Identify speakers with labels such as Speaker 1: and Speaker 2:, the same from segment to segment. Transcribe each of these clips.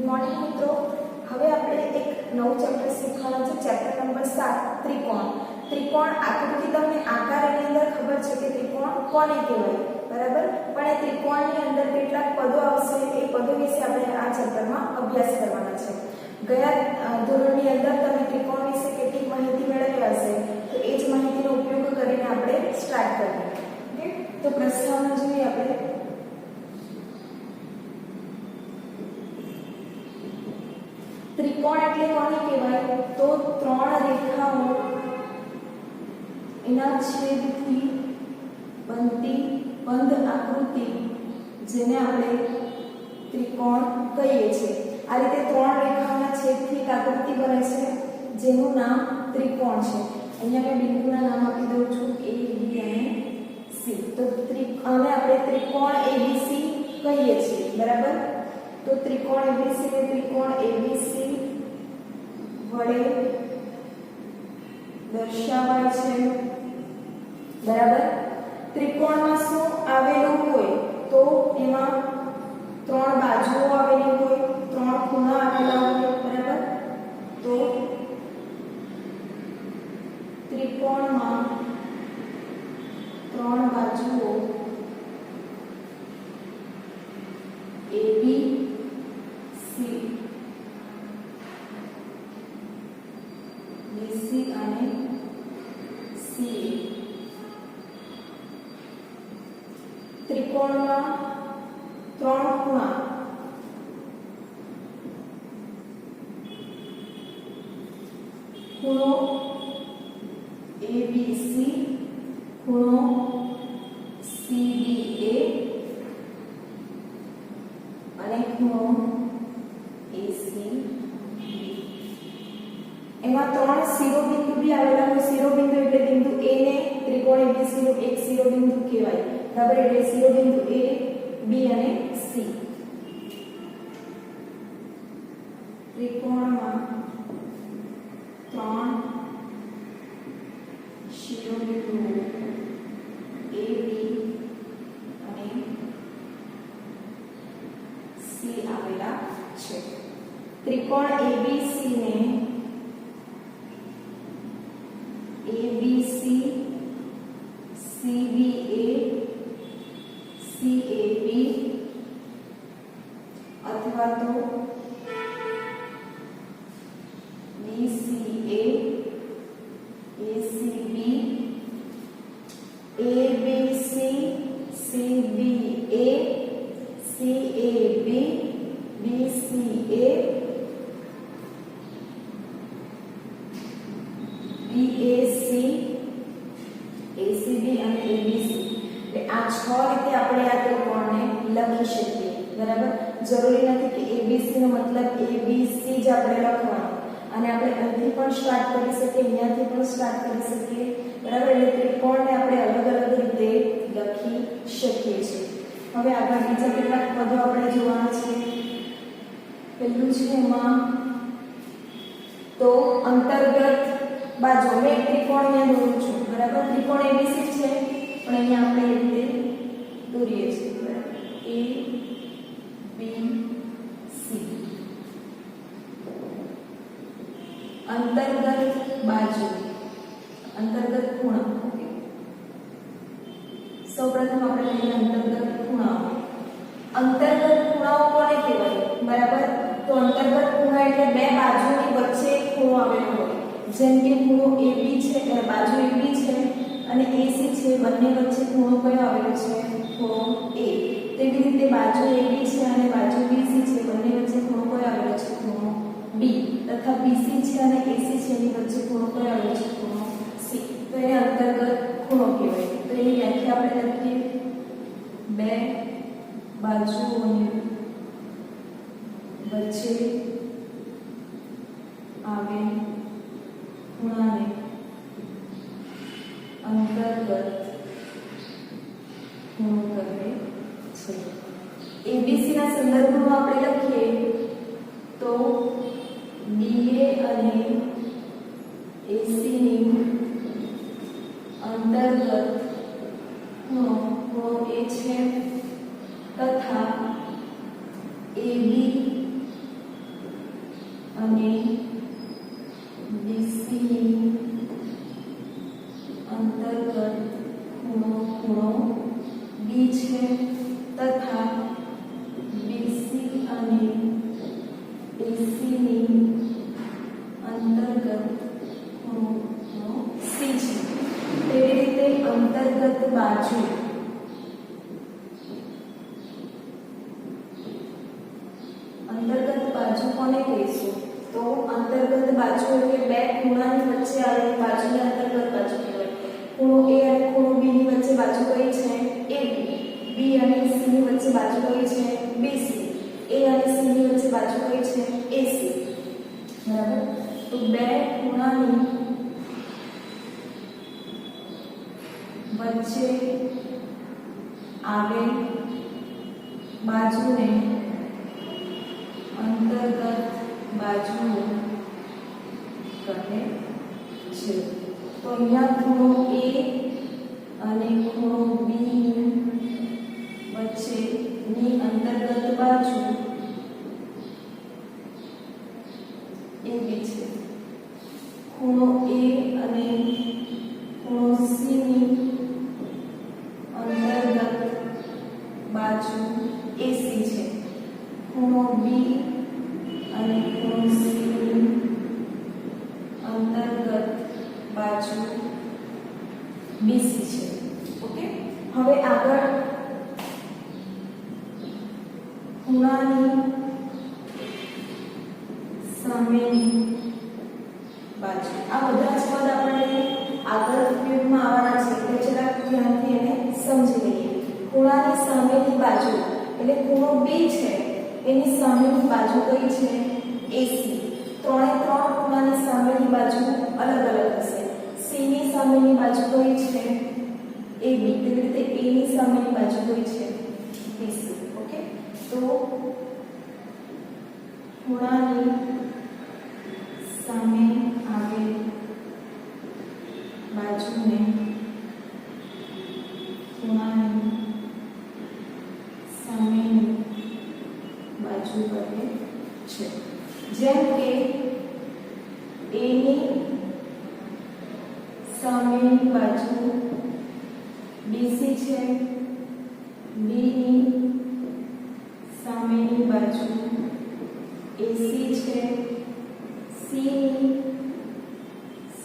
Speaker 1: Morning મિત્રો, હવે આપણે એક નવું ચેપ્ટર શીખવાના છે. ચેપ્ટર નંબર 7 ત્રિકોણ. ત્રિકોણ આકૃતિ તમને આકારની અંદર ખબર છે કે ત્રિકોણ કોને કહેવાય, બરાબર? પણ એ ત્રિકોણની અંદર કેટલાક પદો આવશે, એ પદો વિશે આપણે આ ચેપ્ટરમાં અભ્યાસ કરવાના છે. ગયા ધોરણની અંદર તમે ત્રિકોણ વિશે કેટલીક માહિતી મેળવી હશે, તો એ જ માહિતીનો ઉપયોગ કરીને આપણે સ્ટાર્ટ કરીએ. ઓકે, તો પ્રસ્તાવના જોઈએ આપણે. ત્રિકોણ એટલે કોને કહેવાય? તો ત્રણ રેખાઓ એના છેદથી બનતી બંધ આકૃતિ, જેને આપણે ત્રિકોણ કહીએ છીએ. આ રીતે ત્રણ રેખાઓના છેદથી એક આકૃતિ બને છે, જેનું નામ ત્રિકોણ છે. અહીંયા મેં બિંદુના નામ આપી દઉં છું, A, B અને C. તો આને આપણે ત્રિકોણ ABC કહીએ છીએ, બરાબર? તો ત્રિકોણ ABC ને ત્રિકોણ ABC વડે દર્શાવાય છે, બરાબર? ત્રિકોણમાં શું આવેલું હોય? તો એમાં ત્રણ બાજુઓ આવેલી હોય, ત્રણ ખૂણા આવેલા હોય, બરાબર? તો ત્રિકોણમાં ત્રણ બાજુઓ AB, C, BC અને CA. ત્રિકોણમાં ત્રણ ખૂણા ખૂણો ABC, ખૂણો CDA અને ખૂણો ACB. એમાં ત્રણ શિરોબિંદુ બી આવેલા હોય. શિરોબિંદુ એટલે બિંદુ A ને ત્રિકોણ ABC નું એક શિરોબિંદુ કહેવાય, બરાબર? એટલે શિરોબિંદુ A, B અને C. ત્રિકોણમાં ત્રણ શિરોબિંદુ A, B અને C આવેલા છે. ત્રિકોણ ABC ને ABC, CBA, CAB અથવા તો BCA, ACB, ABC, CBA, CAB, BCA, BAC, ACB અને ABC. આ છ રીતે આપણે આ ત્રિકોણને લખી શકીએ, બરાબર? જરૂરી નથી કે ABC નો મતલબ ABC જ આપણે લખવાનો, અને આપણે અહીંથી પણ સ્ટાર્ટ કરી શકીએ, અહીંયાથી પણ સ્ટાર્ટ કરી શકીએ, બરાબર? એટલે ત્રિકોણને આપણે અલગ અલગ રીતે લખી શકીએ છીએ. હવે આગળ બીજા કેટલાક પદો આપણે જોવાના છે. પહેલું છે એમાં તો અંતર્ગત બાજુ. મેં ત્રિકોણ અહીંયા દોરું છું, બરાબર? ત્રિકોણ ABC છે, પણ અહીંયા આપણે એ રીતે દોરીએ છીએ, બરાબર? A, B, C. અંતર્ગત બાજુ, અંતર્ગત ખૂણા. ઓકે, સૌપ્રથમ આપણે લઈએ અંતર્ગત ખૂણાઓ. અંતર્ગત ખૂણાઓ કોને કહેવાય, બરાબર? તો અંતર્ગત ખૂણા એટલે બે બાજુની વચ્ચે એક ખૂણો આવેલો હોય. જેમ કે ખૂણો AB છે, બાજુ AB છે અને AC છે, બંને વચ્ચે ખૂણો કયો આવેલો છે? ખૂણો A. તેવી રીતે બાજુ AB છે અને બાજુ BC છે, બંને વચ્ચે ખૂણો કયો આવેલો છે? ખૂણો B. તથા BC છે અને AC છે, એની વચ્ચે ખૂણો કયો આવેલો છે? ખૂણો C. તો એને અંતર્ગત ખૂણો કહેવાય. તો એની વ્યાખ્યા આપણે લખીએ. બે બાજુઓની વચ્ચે આવેલ ખૂણાને અંતર્ગત ખૂણો કહે છે. ABC ના સંદર્ભમાં આપણે લખીએ તો DA અને AC ની અંતર્ગત ખૂણો A છે તથા AB બાજુ કોને કહીશું? તો અંતર્ગત બાજુ એટલે બે ખૂણાની વચ્ચે આવેલી બાજુને અંતર્ગત બાજુ કહેવાય. ખૂણો A અને ખૂણો B ની વચ્ચે બાજુ કઈ છે? AB. B અને C ની વચ્ચે બાજુ કઈ છે? BC. A અને C ની વચ્ચે બાજુ કઈ છે? AC. બરાબર? તો બે ખૂણાની વચ્ચે આવેલ બાજુને અંતર્ગત બાજુ કહે છે. તો અહીંયા ખૂણો A અને ખૂણો B વચ્ચેની અંતર્ગત બાજુ AB છે. ખૂણો A અને ખૂણો C ની અંતર્ગત બાજુ AC છે. ખૂણો B અને ખૂણો C ની અંતર્ગત બાજુ BC છે. ઓકે, હવે આગળ ખૂણાની સામેની બાજુ. આ બધા જ પદ આપણે આગળ ઉપયોગમાં આવવાના છે એટલે જરાક ધ્યાનથી એને સમજી લઈએ. ખૂણાની સામેની બાજુ એટલે ખૂણો B છે એની સામેની બાજુ કઈ છે? AC. ત્રણે ત્રણ ખૂણાની સામેની બાજુ અલગ અલગ હશે. C ની સામેની બાજુ કઈ છે? AB. તેવી રીતે A ની સામેની બાજુ કઈ છે? BC. ઓકે, તો ખૂણાની સામે આવેલ બાજુને ખૂણાની સામેની બાજુ કહે છે. જેમ કે A ની સામેની બાજુ BC છે, B ની સામેની બાજુ AC છે, C ની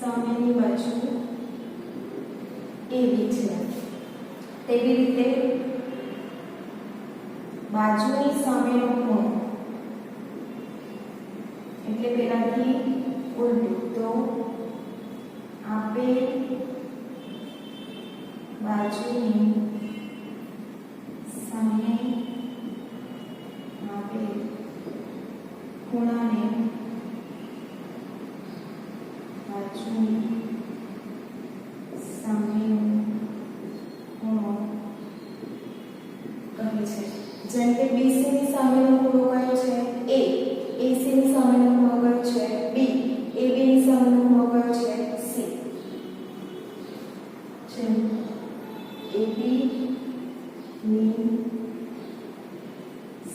Speaker 1: સામેની બાજુ AB છે. તેવી રીતે બાજુની સામેનો ખૂણો એટલે પેલાથી ઉલટું. તો આપેલ બાજુની સામે આપેલ ખૂણાને બાજુની સામેનો ખૂણો કહે છે. જેમ કે BC ની સામેનો ખૂણો કયો છે? A. AC ની સામેનો ખૂણો કયો છે? B. AB ની સામેનો ખૂણો કયો છે? C. જેમ AB ની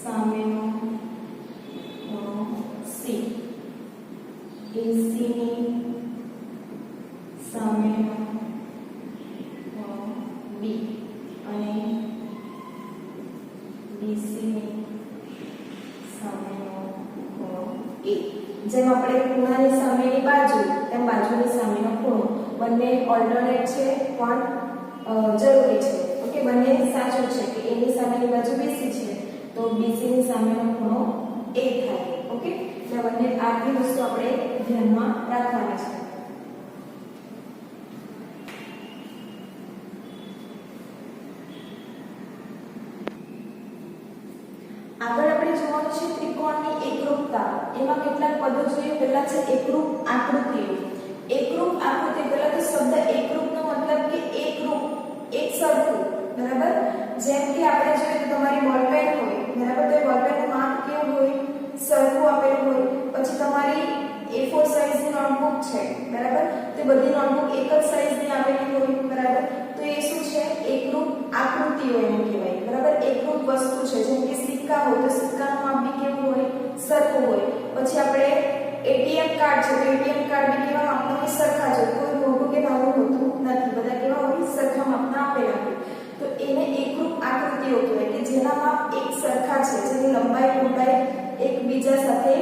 Speaker 1: સામેનો ખૂણો C, AC ની સામેનો ખૂણો B અને BC ની સામેનો ખૂણો A. જેમ આપણે ખૂણાની સામેની બાજુ તેમ બાજુની સામેનો ખૂણો બંને ઓલ્ટરનેટ છે પણ જરૂરી છે. ઓકે, બંને સાચું છે કે A ની સામેની બાજુ BC છે તો BC ની સામેનો ખૂણો A થાય. ઓકે, એટલે બંને આટલી વસ્તુ આપણે ધ્યાનમાં રાખવાની છે. આગળ આપણે જોવાનું છે ત્રિકોણની એકરૂપતા. એમાં કેટલાક પદો જોઈએ. પહેલા છે એકરૂપ આકૃતિઓ. એકરૂપ આકૃતિ, પહેલા તો શબ્દ એકરૂપનો મતલબ કે એકરૂપ, એક સરખું. બરાબર? જેમ કે આપણે જોઈએ તો તમારી બોલપેન હોય, બરાબર, તો એ બોલપેનનું માપ કેવું હોય? સરખું આપેલું હોય. પછી તમારી A4 સાઈઝની નોટબુક છે, બરાબર, તો બધી નોટબુક એક જ સાઈઝની આપેલી હોય, બરાબર, તો એ શું છે? એકરૂપ આકૃતિઓ એને કહેવાય. બરાબર? એકરૂપ વસ્તુ છે. જેમ કે સિક્કા હોય તો સિક્કાનું માપ બી કેવું હોય? સરખું હોય. પછી આપણે ATM કાર્ડ છે તો ATM કાર્ડ બી કેવા માપના સરખા છે, કોઈ મોટું કે નાનું હોતું નથી, બધા કેવા હોય? સરખા માપના આપેલા હોય. તો એને એકરૂપ આકૃતિઓ કહેવાય કે જેના માપ એક સરખા છે, જેની લંબાઈ પહોળાઈ એકબીજા સાથે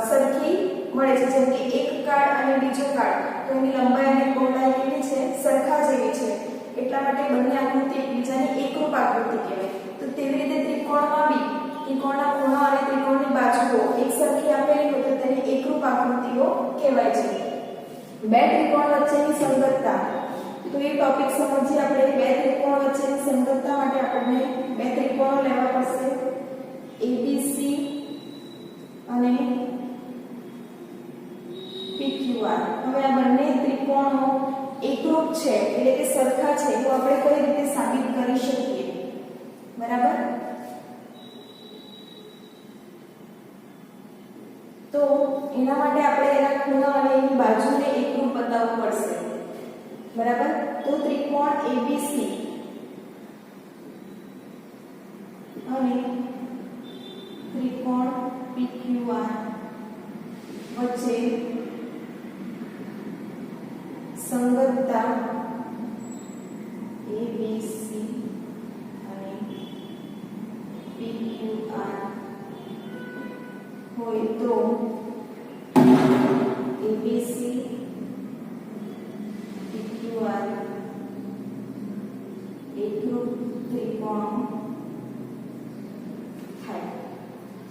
Speaker 1: સરખી મળે છે. જેમ કે એક કાર્ડ અને બીજો કાર્ડ તો એની લંબાઈ અને પહોળાઈ કેવી છે? સરખા જેવી છે. એટલા માટે બંને આકૃતિ એકબીજાની એકરૂપ આકૃતિ કહેવાય. તો તેવી રીતે ત્રિકોણમાં બી ત્રિકોણના ખૂણા અને ત્રિકોણની બાજુઓ એકસરખી આપેલી હોય તો તેને એકરૂપ આકૃતિઓ કહેવાય છે. બે ત્રિકોણ વચ્ચેની સંગતતા, તો એ ટોપિક સમજીએ આપણે. બે ત્રિકોણ વચ્ચેની સંગતતા માટે આપણને બે ત્રિકોણો લેવા પડશે, ABC અને PQR. હવે આ બંને ત્રિકોણો એકરૂપ છે એટલે કે સરખા છે તો આપણે કઈ રીતે સાબિત કરી શકીએ? બરાબર, તો એના માટે આપણે એના ખૂણા અને એની બાજુને એકરૂપ બતાવવું પડશે. બરાબર, તો ત્રિકોણ ABC અને ત્રિકોણ PQR વચ્ચે સંગતતા ABC અને PQR હોય તો ABC PQR એકરૂપ ત્રિકોણ થાય.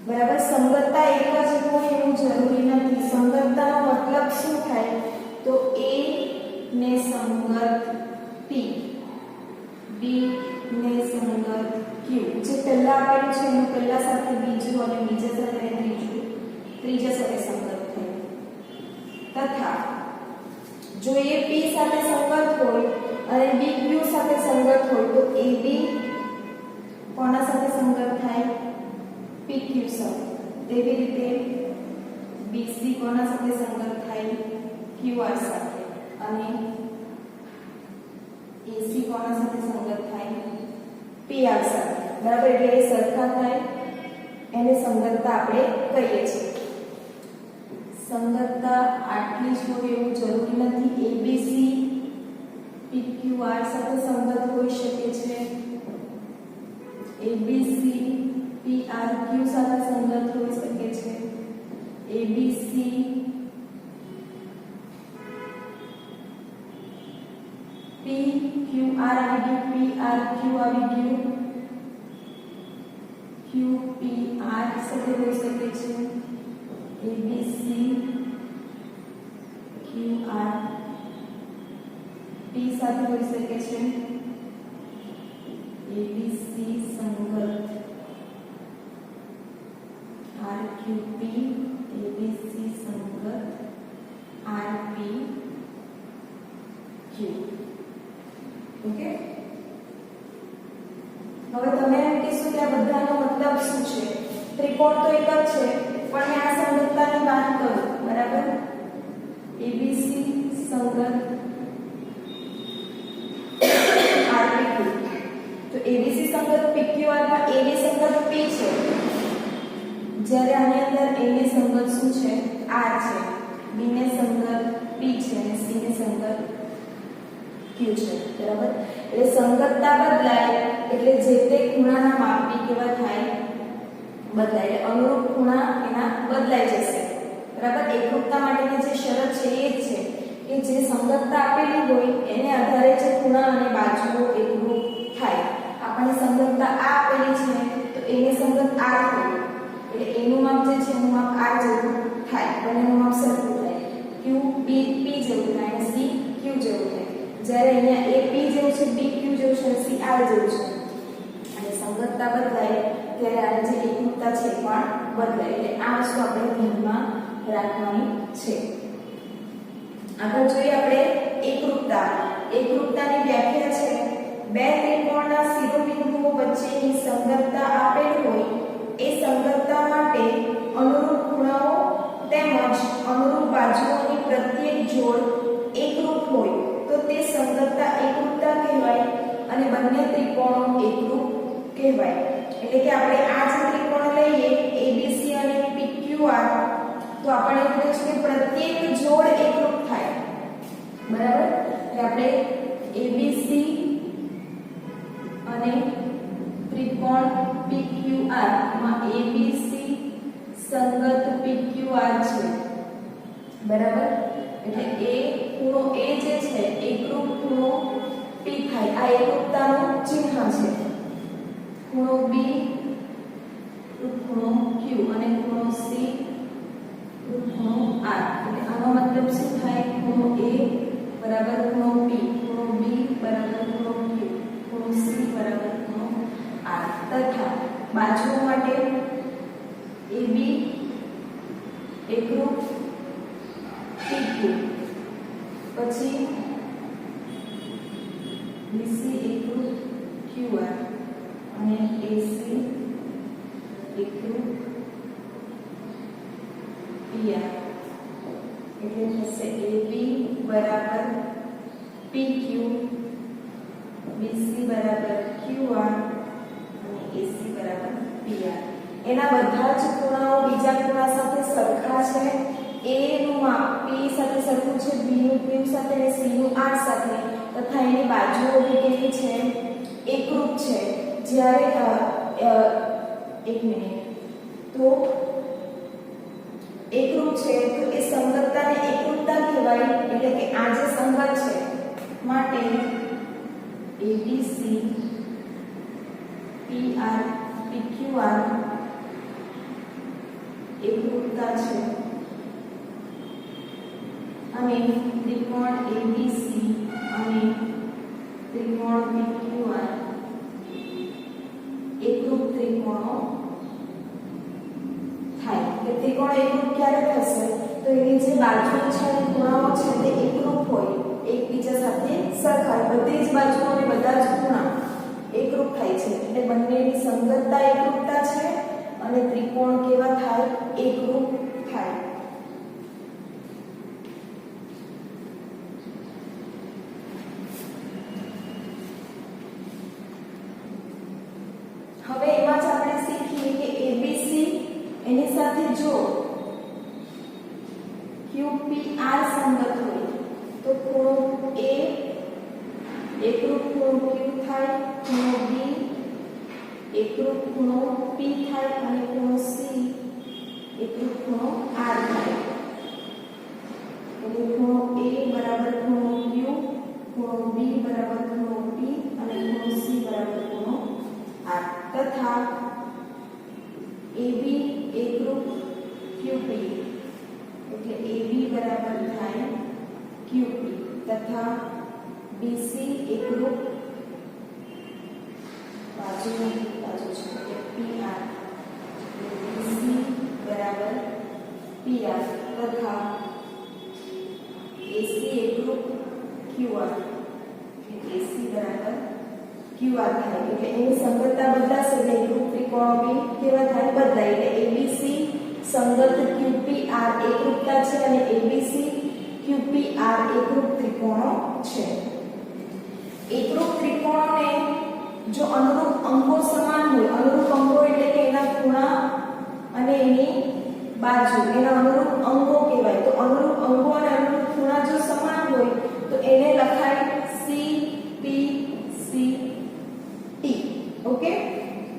Speaker 1: બરાબર, સંગતતા એક જ હોય એવું જરૂરી નથી. સંગતતાનો મતલબ શું થાય? તો A ને સંગત P, B ને સંગત Q. જે પહેલા આપેલું છે એનું પહેલા સાથે બીજું અને બીજા સાથે ત્રીજું, ત્રીજા સાથે સંગત થાય. તથા જો એ P સાથે સંગત હોય અને B Q સાથે સંગત હોય તો AB કોના સાથે સંગત થાય? PQ સાથે. તેવી રીતે BC કોના સાથે સંગત થાય? QR સાથે. અને AC કોના સાથે સંગત થાય? PR સાથે. બરાબર, એટલે એ સરખા થાય એને સંગતતા આપણે કહીએ છીએ. સંગતતા આટલી જ હોય એવું જરૂરી નથી. ABC PQR સાથે સંગત હોઈ શકે છે, ABC PRQ સાથે સંગત હોઈ શકે છે, ABC PQR આવી ગયું, PRQ આવી ગયું, QPR સાથે હોઈ શકે છે, ABC QR P સાથે હોઈ શકે છે, ABC સંગત RQP, ABC સંગત RPQ. ઓકે, હવે તમે એમ કહેશો કે આ બધાનો મતલબ શું છે? ત્રિકોણ તો એક જ છે પણ આ સંગતતાની વાત કરું. બરાબર, ABC સંગત RPQ. તો ABC સંગત PQR માં AB સંગત P છે, જ્યારે આની અંદર A ને સંગત શું છે? R છે, B ને સંગત P છે અને C ને સંગત Q છે. બરાબર, એટલે સંગતતા બદલાય એટલે જે તે ખૂણાના માપી કેવા થાય? બદલાય. એટલે અનુરૂપ ખૂણા એના બદલાઈ જશે. બરાબર, એકરૂપતા માટેની જે શરત છે એ જ છે કે જે સંગતતા આપેલી હોય એને આધારે જે ખૂણા અને બાજુઓ એકરૂપ થાય. આપણને સંગતતા આ આપેલી છે તો એને સંગત R હોય એટલે એનું માપ જે છે એનું માપ R જેવું થાય, બંનેનું માપ સરખું થાય. Q P જેવું થાય અને C Q જેવું થાય. જ્યારે અહીંયા A P જેવું છે, B Q જેવું છે, C R જેવું છે. અને સંગતતા બદલાય ત્યારે આ જે એકરૂપતા છે પણ બદલાય. એટલે આ વસ્તુ આપણે ધ્યાનમાં રાખવાની છે. આગળ જોઈએ આપણે એકરૂપતા. એકરૂપતાની વ્યાખ્યા છે બે ત્રિકોણના શિરોબિંદુઓ વચ્ચેની સંગતતા આપેલ હોય એ સંગતતા માટે અનુરૂપ ખૂણાઓ તેમજ અનુરૂપ બાજુઓની પ્રત્યેક જોડ એકરૂપ હોય તો તે સંગતતા એકરૂપતા કહેવાય અને બંને ત્રિકોણો એકરૂપ કહેવાય. એટલે કે આપણે આ જે ત્રિકોણ લઈએ ABC અને PQR તો આપણે એવું છે કે પ્રત્યેક જોડ એકરૂપ થાય. બરાબર, એટલે આપણે ABC અને ત્રિકોણ PQR માં ABC સંગત PQR છે. બરાબર, એટલે એ ખૂણો A જે છે એકરૂપ ખૂણો P થાય આ એકરૂપતાનું ચિહ્ન છે ખૂણો B ખૂણો Q અને ખૂણો C ખૂણો R એટલે આનો મતલબ શું થાય ખૂણો A બરાબર ખૂણો P ખૂણો B બરાબર ખૂણો Q ખૂણો C બરાબર ખૂણો R તથા બાજુઓ માટે AB એકરૂપ PQ પછી BC એકરૂપ QR અને AC એકરૂપ PR એટલે થશે AB બરાબર PQ BC બરાબર QR અને AC બરાબર PR એના બધા જ ખૂણાઓ બીજા ખૂણા સાથે સરખા છે A નું માપ P સાથે સરખું છે B નું Q સાથે અને C નું R સાથે તથા એની બાજુઓ બી કેવી છે એકરૂપ છે જ્યારે એક મિનિટ તો એકરૂપ છે તો એ સંગતતાને એકરૂપતા કહેવાય એટલે કે આ જે સંગત છે માટે ABC PR PQR એકરૂપતા છે અને ત્રિકોણ ABC અને ત્રિકોણ PQR એકરૂપ ત્રિકોણો થાય કે ત્રિકોણ એકરૂપ ક્યારે થશે તો એની જે બાજુઓ છે અને ખૂણાઓ છે તે એકરૂપ હોય એકબીજા સાથે સરખા બધી જ બાજુઓ અને બધા જ ખૂણા એકરૂપ થાય છે એટલે બંનેની સંગતતા એકરૂપતા છે અને ત્રિકોણ કેવા થાય એકરૂપ થાય હવે એમાં જ આપણે શીખીએ કે ABC એની સાથે જો QPR સંગત હોય તો ખૂણો A એકરૂપ ખૂણો Q થાય ખૂણો B એકરૂપ ખૂણો P થાય અને ખૂણો C એકરૂપ ખૂણો R થાય એટલે ખૂણો A બરાબર ખૂણો Q ખૂણો B બરાબર ખૂણો P અને ખૂણો C બરાબર ખૂણો R તથા AB એકરૂપ QP એટલે AB બરાબર થાય QP તથા BC એકરૂપ બાજુની બાજુ છે એટલે PR BC બરાબર PR તથા AC એકરૂપ QR AC બરાબર QR થાય એટલે એની સંગતતા બદલાશે એટલે એકરૂપ ત્રિકોણો બી કેવા થાય બદલાય એટલે ABC સંગત QPR એકરૂપતા છે અને ABC QPR એકરૂપ ત્રિકોણો છે એકરૂપ ત્રિકોણોને જો અનુરૂપ અંગો સમાન હોય અનુરૂપ અંગો એટલે કે એના ખૂણા અને એની બાજુ એના અનુરૂપ અંગો કહેવાય તો અનુરૂપ અંગો અને અનુરૂપ ખૂણા જો સમાન હોય તો એને લખાય CPCT okay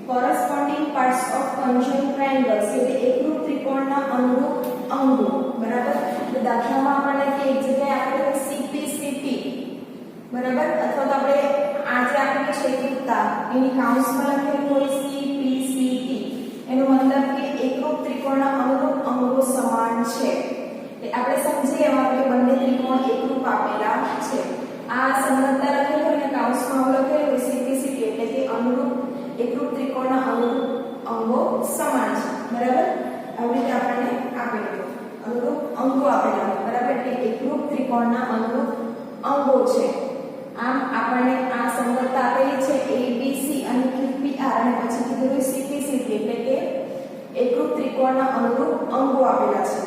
Speaker 1: corresponding parts of conjoint triangles એટલે એકરૂપ ત્રિકોણના અનુરૂપ અંગો બરાબર તો દાખલામાં આપણને કે એક જગ્યાએ આપણે CPCT બરાબર અથવા તો આપણે આ જે આપેલી છે એકરૂપતા એની કાઉન્સમાં લખેલું હોય CPCT એનો મતલબ કે એકરૂપ ત્રિકોણના અનુરૂપ અંગો સમાન છે એટલે આપણે સમજીએ એમાં કે બંને ત્રિકોણ એકરૂપ આપેલા છે આ સંગતતા લખેલું હોય અને કાઉન્સમાં લખેલું હોય CPCT એટલે કે અનુરૂપ એકરૂપ ત્રિકોણના અનુરૂપ અંગો સમાન છે બરાબર આવી રીતે આપણને આપેલું અનુરૂપ અંગો આપેલા હોય બરાબર એટલે એકરૂપ ત્રિકોણના અનુરૂપ અંગો છે આમ આપણને આ સંગતતા આપેલી છે ABC અને QPR અને પછી કીધું CPCT એટલે કે એકરૂપ ત્રિકોણના અનુરૂપ અંગો આપેલા છે